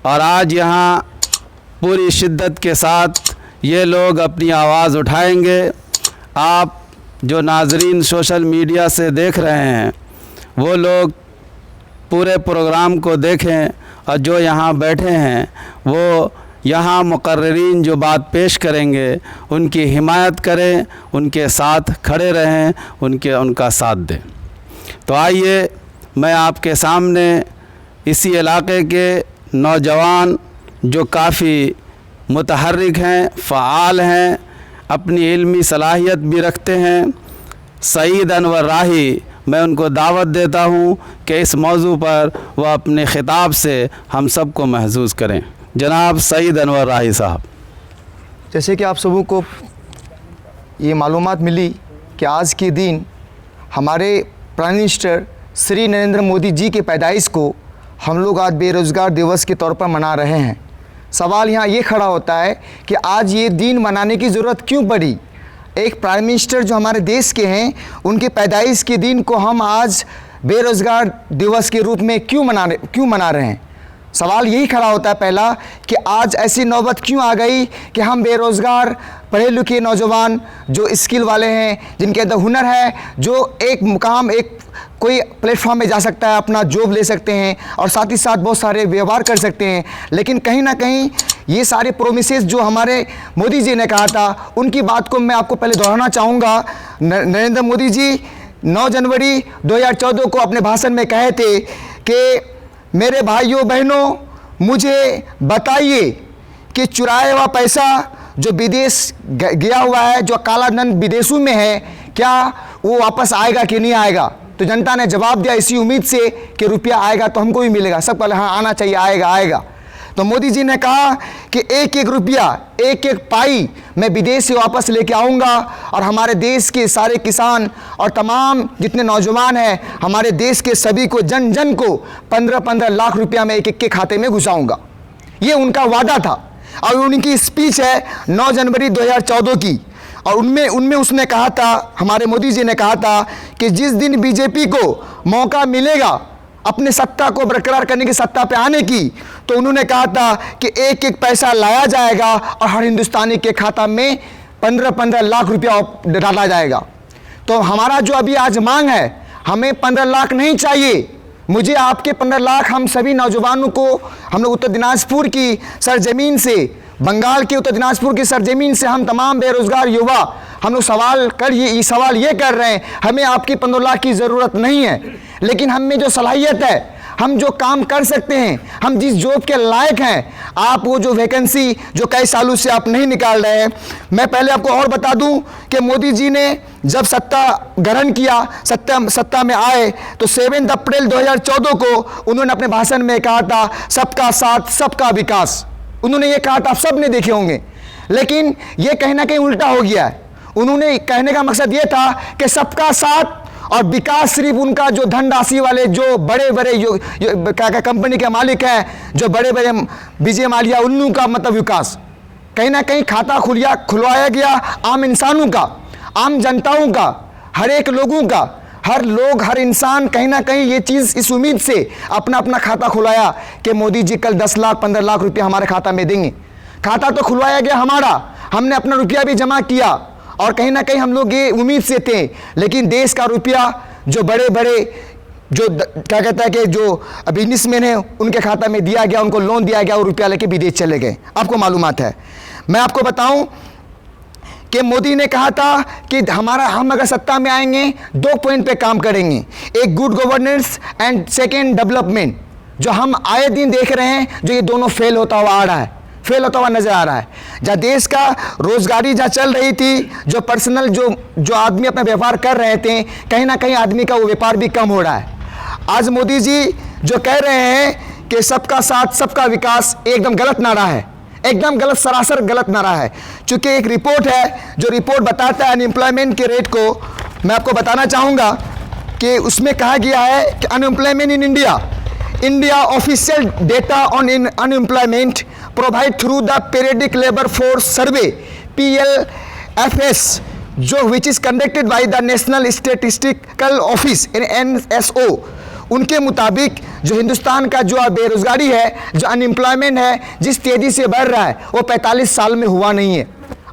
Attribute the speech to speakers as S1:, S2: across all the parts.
S1: और आज यहाँ पूरी शिद्दत के साथ ये लोग अपनी आवाज़ उठाएंगे। आप जो नाज़रीन सोशल मीडिया से देख रहे हैं वो लोग पूरे प्रोग्राम को देखें और जो यहाँ बैठे हैं वो यहाँ मुकर्रिरीन जो बात पेश करेंगे उनकी हिमायत करें, उनके साथ खड़े रहें, उनका साथ दें। तो आइए मैं आपके सामने इसी इलाके के नौजवान जो काफ़ी मुतहर्रिक हैं, फ़आल हैं, अपनी इल्मी सलाहियत भी रखते हैं, सईद अनवर राही, मैं उनको दावत देता हूँ कि इस मौजू पर वह अपने ख़िताब से हम सबको महसूस करें। जनाब सईद अनवर राही साहब।
S2: जैसे कि आप सबों को ये मालूमात मिली कि आज के दिन हमारे प्राइम मिनिस्टर श्री नरेंद्र मोदी जी के पैदाइश को हम लोग आज बेरोज़गार दिवस के तौर पर मना रहे हैं। सवाल यहाँ ये खड़ा होता है कि आज ये दिन मनाने की ज़रूरत क्यों पड़ी। एक प्राइम मिनिस्टर जो हमारे देश के हैं उनके पैदाइश के दिन को हम आज बेरोज़गार दिवस के रूप में क्यों मना रहे हैं। सवाल यही खड़ा होता है पहला कि आज ऐसी नौबत क्यों आ गई कि हम बेरोज़गार पढ़े लिखे नौजवान जो स्किल वाले हैं, जिनके अंदर हुनर है, जो एक मुकाम एक कोई प्लेटफॉर्म में जा सकता है, अपना जॉब ले सकते हैं और साथ ही साथ बहुत सारे व्यवहार कर सकते हैं, लेकिन कहीं ना कहीं ये सारे प्रोमिसेस जो हमारे मोदी जी ने कहा था उनकी बात को मैं आपको पहले दोहराना चाहूँगा। नरेंद्र मोदी जी 9 जनवरी 2014 को अपने भाषण में कहे थे कि मेरे भाइयों बहनों, मुझे बताइए कि चुराया हुआ पैसा जो विदेश गया हुआ है, जो काला धन विदेशों में है, क्या वो वापस आएगा कि नहीं आएगा। तो जनता ने जवाब दिया इसी उम्मीद से कि रुपया आएगा तो हमको भी मिलेगा। सब पहले हाँ आना चाहिए, आएगा। तो मोदी जी ने कहा कि एक एक रुपया, एक एक पाई मैं विदेश से वापस लेके आऊँगा और हमारे देश के सारे किसान और तमाम जितने नौजवान हैं हमारे देश के सभी को, जन जन को 15-15 लाख रुपया मैं एक एक के खाते में घुसाऊँगा। ये उनका वादा था और उनकी स्पीच है 9 जनवरी 2014 की। और उनमें उसने कहा था, हमारे मोदी जी ने कहा था कि जिस दिन बीजेपी को मौका मिलेगा अपने सत्ता को बरकरार करने की, सत्ता पे आने की, तो उन्होंने कहा था कि एक एक पैसा लाया जाएगा और हर हिंदुस्तानी के खाता में 15-15 लाख रुपया डाला जाएगा। तो हमारा जो अभी आज मांग है, हमें 15 लाख नहीं चाहिए, मुझे आपके 15 लाख हम सभी नौजवानों को, हम लोग उत्तर दिनाजपुर की सरजमीन से, बंगाल के उत्तर दिनाजपुर की सरजमीन से हम तमाम बेरोज़गार युवा हम लोग सवाल ये कर रहे हैं, हमें आपकी 15 लाख की ज़रूरत नहीं है, लेकिन हम में जो सलाहियत है, हम जो काम कर सकते हैं, हम जिस जॉब के लायक हैं, आप वो जो वैकेंसी जो कई सालों से आप नहीं निकाल रहे हैं। मैं पहले आपको और बता दूं कि मोदी जी ने जब सत्ता ग्रहण किया, सत्ता में आए, तो 7 अप्रैल 2014 को उन्होंने अपने भाषण में कहा था सबका साथ सबका विकास। उन्होंने ये कहा था, आप सब ने देखे होंगे, लेकिन ये कहीं ना कहीं उल्टा हो गया है। उन्होंने कहने का मकसद ये था कि सबका साथ और विकास सिर्फ उनका जो धनराशि वाले, जो बड़े बड़े जो कंपनी के मालिक हैं, जो बड़े बड़े विजय माल्या, उन्नू का मतलब विकास। कहीं ना कहीं खाता खुलवाया गया आम इंसानों का, आम जनताओं का, हर एक लोगों का, हर इंसान कहीं ना कहीं ये चीज़ इस उम्मीद से अपना अपना खाता खुलवाया कि मोदी जी कल 10 लाख 15 लाख रुपया हमारे खाता में देंगे। खाता तो खुलवाया गया हमारा, हमने अपना रुपया भी जमा किया और कहीं ना कहीं हम लोग ये उम्मीद से थे, लेकिन देश का रुपया जो बड़े बड़े जो क्या कहता है कि जो बिजनेसमैन है उनके खाता में दिया गया, उनको लोन दिया गया और रुपया लेके विदेश चले गए। आपको मालूमात है। मैं आपको बताऊं कि मोदी ने कहा था कि हम अगर सत्ता में आएंगे 2 पॉइंट पे काम करेंगे, एक good governance and second development. जो हम आए दिन देख रहे हैं, जो ये दोनों फेल होता हुआ आ रहा है, फेल होता हुआ नजर आ रहा है। जहाँ देश का रोजगारी जहाँ चल रही थी, जो पर्सनल जो आदमी अपना व्यापार कर रहे थे, कहीं ना कहीं आदमी का वो व्यापार भी कम हो रहा है। आज मोदी जी जो कह रहे हैं कि सबका साथ सबका विकास, एकदम गलत नारा है, एकदम गलत, सरासर गलत नारा है। चूंकि एक रिपोर्ट है जो रिपोर्ट बताता है अनएम्प्लॉयमेंट के रेट को, मैं आपको बताना चाहूँगा कि उसमें कहा गया है कि unemployment in India official data on unemployment provide through the periodic labour force survey PLFS जो which is conducted by the national statistical office NSO। उनके मुताबिक जो हिंदुस्तान का जो बेरोज़गारी है, जो अनएम्प्लॉयमेंट है, जिस तेज़ी से बढ़ रहा है वो 45 साल में हुआ नहीं है।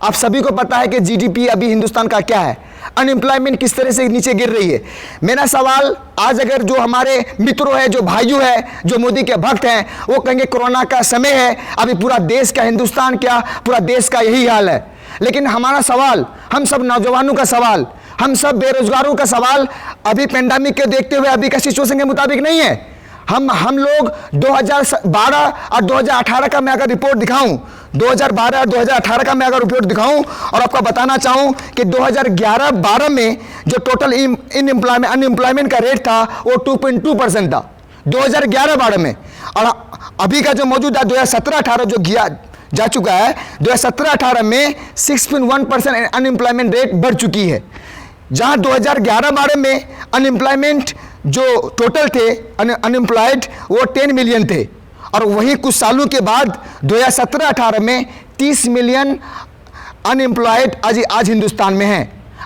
S2: आप सभी को पता है कि जीडीपी अभी हिंदुस्तान का क्या है, अनएम्प्लॉयमेंट किस तरह से नीचे गिर रही है। मेरा सवाल आज अगर जो हमारे मित्रों हैं, जो भाइयों हैं, जो मोदी के भक्त हैं, वो कहेंगे कोरोना का समय है, अभी पूरा देश का, हिंदुस्तान क्या, पूरा देश का यही हाल है। लेकिन हमारा सवाल, हम सब नौजवानों का सवाल, हम सब बेरोजगारों का सवाल अभी पेंडेमिक के देखते हुए अभी का सिचुएशन के मुताबिक नहीं है। हम लोग 2012 और 2018 का मैं अगर रिपोर्ट दिखाऊं, 2012 और 2018 का मैं अगर रिपोर्ट दिखाऊं और आपको बताना चाहूं कि 2011-12 में जो टोटल अनएम्प्लॉयमेंट का रेट था वो 2.2% था 2011-12 में। और अभी का जो मौजूदा 2017-18 जो जा चुका है, 2017-18 में 6.1% अनएम्प्लॉयमेंट रेट बढ़ चुकी है। जहां 2011-12 में अनएम्प्लॉयमेंट जो टोटल थे अनएम्प्लॉयड वो 10 मिलियन थे, और वहीं कुछ सालों के बाद 2017-18 में 30 मिलियन अनएम्प्लॉयड आज हिंदुस्तान में हैं।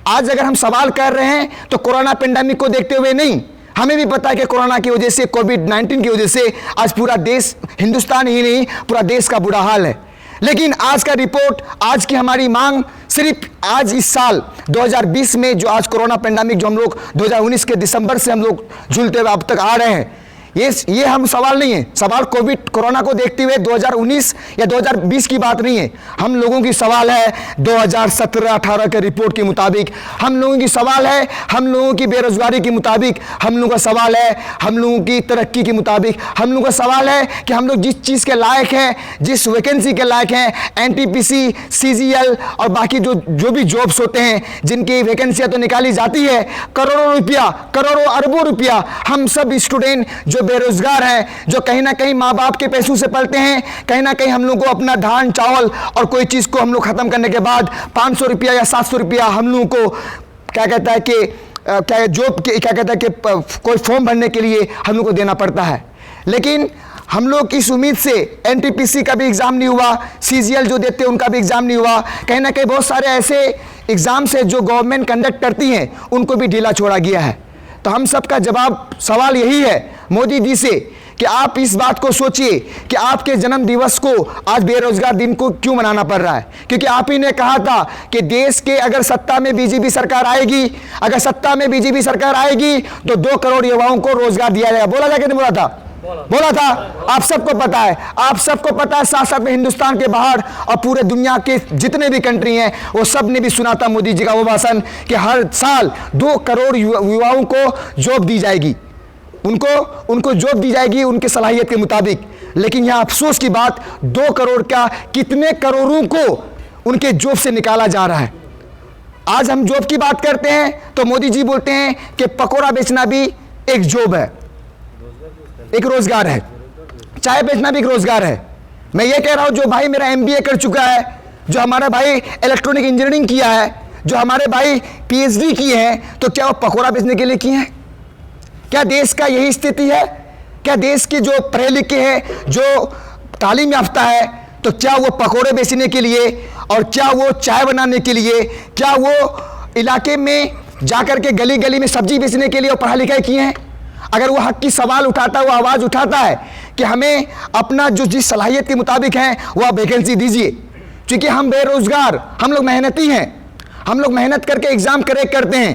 S2: आज अगर हम सवाल कर रहे हैं तो कोरोना पेंडेमिक को देखते हुए नहीं, हमें भी पता है कि कोरोना की वजह से, कोविड-19 की वजह से आज पूरा देश, हिंदुस्तान ही नहीं पूरा देश का बुरा हाल है। लेकिन आज का रिपोर्ट, आज की हमारी मांग सिर्फ आज इस साल 2020 में जो आज कोरोना पेंडेमिक जो हम लोग 2019 के दिसंबर से हम लोग झूलते हुए अब तक आ रहे हैं, ये हम सवाल नहीं है। सवाल कोरोना को देखते हुए 2019 या 2020 की बात नहीं है। हम लोगों की सवाल है 2017-18 के रिपोर्ट के मुताबिक, हम लोगों की सवाल है हम लोगों की बेरोजगारी के मुताबिक, हम लोगों का सवाल है हम लोगों की तरक्की के मुताबिक, हम लोगों का सवाल है कि हम लोग जिस चीज़ के लायक हैं, जिस वैकेंसी के लायक हैं, NTPC, CGL और बाकी जो भी जॉब्स होते हैं जिनकी वैकेंसियाँ तो निकाली जाती है, करोड़ों रुपया, करोड़ों अरबों रुपया हम सब स्टूडेंट जो बेरोजगार हैं, जो कहीं ना कहीं माँ बाप के पैसों से पलते हैं, कहीं ना कहीं हम लोग को अपना धान चावल और कोई चीज़ को हम लोग ख़त्म करने के बाद 500 रुपया या 700 रुपया हम लोगों को क्या कहता है कि क्या जॉब के क्या कहता है कि कोई फॉर्म भरने के लिए हम लोग को देना पड़ता है। लेकिन हम लोग इस उम्मीद से NTPC का भी एग्ज़ाम नहीं हुआ, CGL जो देते हैं उनका भी एग्ज़ाम नहीं हुआ, कहीं ना कहीं बहुत सारे ऐसे एग्ज़ाम्स है जो गवर्नमेंट कंडक्ट करती हैं उनको भी ढीला छोड़ा गया है। तो हम सबका जवाब, सवाल यही है मोदी जी से कि आप इस बात को सोचिए कि आपके जन्म दिवस को आज बेरोजगार दिन को क्यों मनाना पड़ रहा है। क्योंकि आप ही ने कहा था कि देश के अगर सत्ता में बीजेपी सरकार आएगी, अगर सत्ता में बीजेपी सरकार आएगी तो 2 करोड़ युवाओं को रोजगार दिया जाएगा। बोला था कि नहीं बोला था? बोला था। आप सबको पता है, आप सबको पता है, साथ साथ में हिंदुस्तान के बाहर और पूरे दुनिया के जितने भी कंट्री हैं वो सब ने भी सुना था मोदी जी का वो भाषण कि हर साल 2 करोड़ युवाओं को जॉब दी जाएगी, उनको जॉब दी जाएगी उनके सलाहियत के मुताबिक। लेकिन यहाँ अफसोस की बात, 2 करोड़ का कितने करोड़ों को उनके जॉब से निकाला जा रहा है। आज हम जॉब की बात करते हैं तो मोदी जी बोलते हैं कि पकौड़ा बेचना भी एक जॉब है, एक रोजगार है, चाय बेचना भी एक रोजगार है। मैं ये कह रहा हूं जो भाई मेरा MBA कर चुका है, जो हमारा भाई इलेक्ट्रॉनिक इंजीनियरिंग किया है, जो हमारे भाई PhD किए हैं, तो क्या वो पकौड़ा बेचने के लिए किए हैं? क्या देश का यही स्थिति है? क्या देश के जो पढ़े लिखे हैं, जो तालीम याफ्ता है, तो क्या वो पकौड़े बेचने के लिए और क्या वो चाय बनाने के लिए, क्या वो इलाके में जाकर के गली गली में सब्जी बेचने के लिए और पढ़ाई लिखाई किए हैं? अगर वो हक की सवाल उठाता है, वो आवाज़ उठाता है कि हमें अपना जो जिस सलाहियत के मुताबिक है वो आप वैकेंसी दीजिए। क्योंकि हम बेरोजगार, हम लोग मेहनती हैं, हम लोग मेहनत करके एग्ज़ाम करेक्ट करते हैं,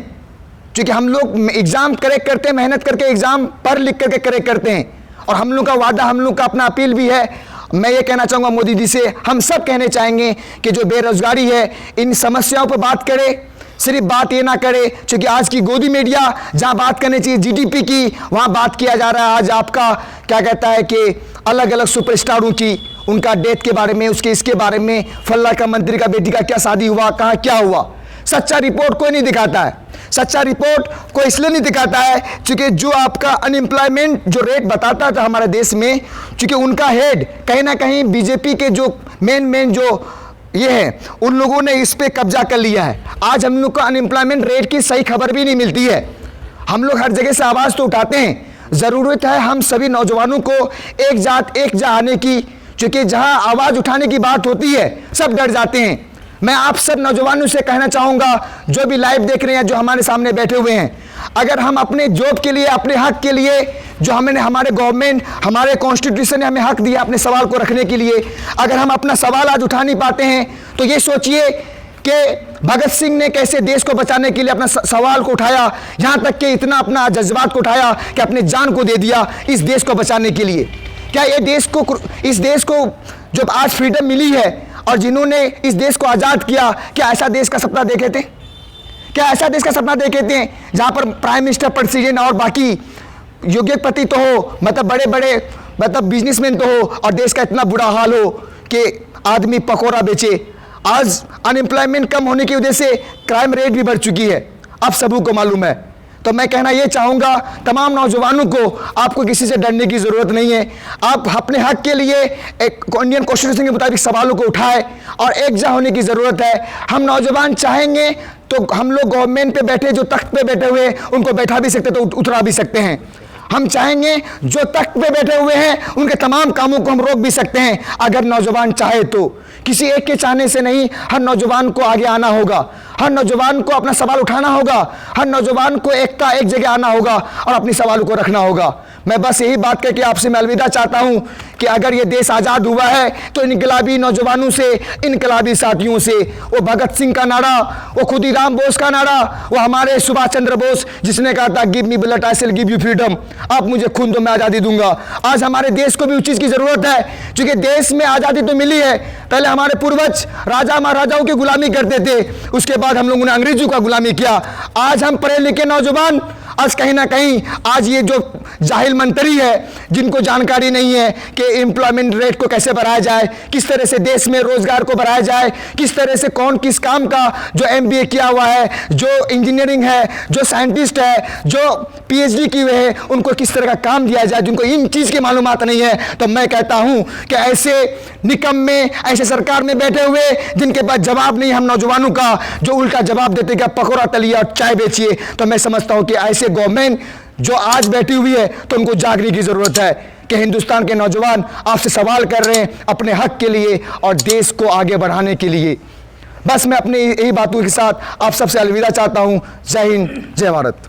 S2: क्योंकि हम लोग एग्ज़ाम करेक्ट करते हैं, मेहनत करके एग्ज़ाम पढ़ लिख करके करेक्ट करते हैं। और हम लोग का वादा, हम लोग का अपना अपील भी है। मैं ये कहना चाहूँगा मोदी जी से, हम सब कहने चाहेंगे कि जो बेरोजगारी है, इन समस्याओं पर बात करे, सिर्फ बात ये ना करे। क्योंकि आज की गोदी मीडिया जहाँ बात करनी चाहिए GDP की, वहाँ बात किया जा रहा है आज आपका क्या कहता है कि अलग अलग सुपरस्टारों की, उनका डेथ के बारे में, उसके इसके बारे में, फल्ला का मंत्री का बेटी का क्या शादी हुआ, कहाँ क्या हुआ। सच्चा रिपोर्ट कोई नहीं दिखाता है। सच्चा रिपोर्ट कोई इसलिए नहीं दिखाता है क्योंकि जो आपका अनएम्प्लॉयमेंट जो रेट बताता था हमारे देश में, क्योंकि उनका हेड कहीं ना कहीं बीजेपी के जो मेन जो ये है, उन लोगों ने इस पे कब्जा कर लिया है। आज हम लोग को अनएम्प्लॉयमेंट रेट की सही खबर भी नहीं मिलती है। हम लोग हर जगह से आवाज़ तो उठाते हैं, ज़रूरत है हम सभी नौजवानों को एक जात एक जहाँ आने की, क्योंकि जहाँ आवाज़ उठाने की बात होती है सब डर जाते हैं। मैं आप सब नौजवानों से कहना चाहूँगा, जो भी लाइव देख रहे हैं, जो हमारे सामने बैठे हुए हैं, अगर हम अपने जॉब के लिए, अपने हक के लिए, जो हमने, हमारे गवर्नमेंट, हमारे कॉन्स्टिट्यूशन ने हमें हक दिया अपने सवाल को रखने के लिए, अगर हम अपना सवाल आज उठा नहीं पाते हैं, तो ये सोचिए कि भगत सिंह ने कैसे देश को बचाने के लिए अपना सवाल को उठाया, यहाँ तक कि इतना अपना जज्बात को उठाया कि अपनी जान को दे दिया इस देश को बचाने के लिए। क्या ये देश को, इस देश को जब आज फ्रीडम मिली है और जिन्होंने इस देश को आज़ाद किया, क्या ऐसा देश का सपना देखे थे? क्या ऐसा देश का सपना देखे थे जहाँ पर प्राइम मिनिस्टर, प्रेसिडेंट और बाकी योग्यपति तो हो, मतलब बड़े बड़े मतलब बिजनेसमैन तो हो, और देश का इतना बुरा हाल हो कि आदमी पकौड़ा बेचे। आज अनएम्प्लॉयमेंट कम होने की वजह से क्राइम रेट भी बढ़ चुकी है, आप सबों को मालूम है। तो मैं कहना ये चाहूँगा तमाम नौजवानों को, आपको किसी से डरने की ज़रूरत नहीं है। आप अपने हक के लिए एक इंडियन कॉन्स्टिट्यूशन के मुताबिक सवालों को उठाए और एकजुट होने की ज़रूरत है। हम नौजवान चाहेंगे तो हम लोग गवर्नमेंट पे बैठे, जो तख्त पे बैठे हुए उनको बैठा भी सकते, तो उतरा भी सकते हैं। हम चाहेंगे जो तख्त पे बैठे हुए हैं उनके तमाम कामों को हम रोक भी सकते हैं, अगर नौजवान चाहे तो। किसी एक के चाहने से नहीं, हर नौजवान को आगे आना होगा, हर नौजवान को अपना सवाल उठाना होगा, हर नौजवान को एक जगह आना होगा और अपनी सवालों को रखना होगा। मैं बस यही बात करके आपसे मैं अलविदा चाहता हूं कि अगर ये देश आज़ाद हुआ है तो इनकलाबी नौजवानों से, इनकलाबी साथियों से, वो भगत सिंह का नारा, वो खुदीराम बोस का नारा, वो हमारे सुभाष चंद्र बोस जिसने कहा था give me bullet I will give you freedom, आप मुझे खून दो मैं आज़ादी दूंगा। आज हमारे देश को भी उस चीज़ की ज़रूरत है, क्योंकि देश में आज़ादी तो मिली है, पहले हमारे पूर्वज राजा महाराजाओं की गुलामी करते थे, उसके बाद हम लोगों ने अंग्रेजों का गुलामी किया। आज हम पढ़े लिखे नौजवान आज कहीं ना कहीं, आज ये जो जाहिल मंत्री है जिनको जानकारी नहीं है कि एम्प्लॉयमेंट रेट को कैसे बढ़ाया जाए, किस तरह से देश में रोजगार को बढ़ाया जाए, किस तरह से कौन किस काम का, जो MBA किया हुआ है, जो इंजीनियरिंग है, जो साइंटिस्ट है, जो PhD की हुए हैं, उनको किस तरह का काम दिया जाए, जिनको इन चीज़ की मालूमात नहीं है। तो मैं कहता हूँ कि ऐसे निकम्मे, ऐसे सरकार में बैठे हुए जिनके पास जवाब नहीं हम नौजवानों का, जो उल्टा जवाब देते कि पकौड़ा तलिए और चाय बेचिए, तो मैं समझता हूँ कि ऐसे गवर्नमेंट जो आज बैठी हुई है तो उनको जागने की जरूरत है कि हिंदुस्तान के नौजवान आपसे सवाल कर रहे हैं अपने हक के लिए और देश को आगे बढ़ाने के लिए। बस मैं अपनी यही बातों के साथ आप सबसे अलविदा चाहता हूं। जय हिंद, जय भारत।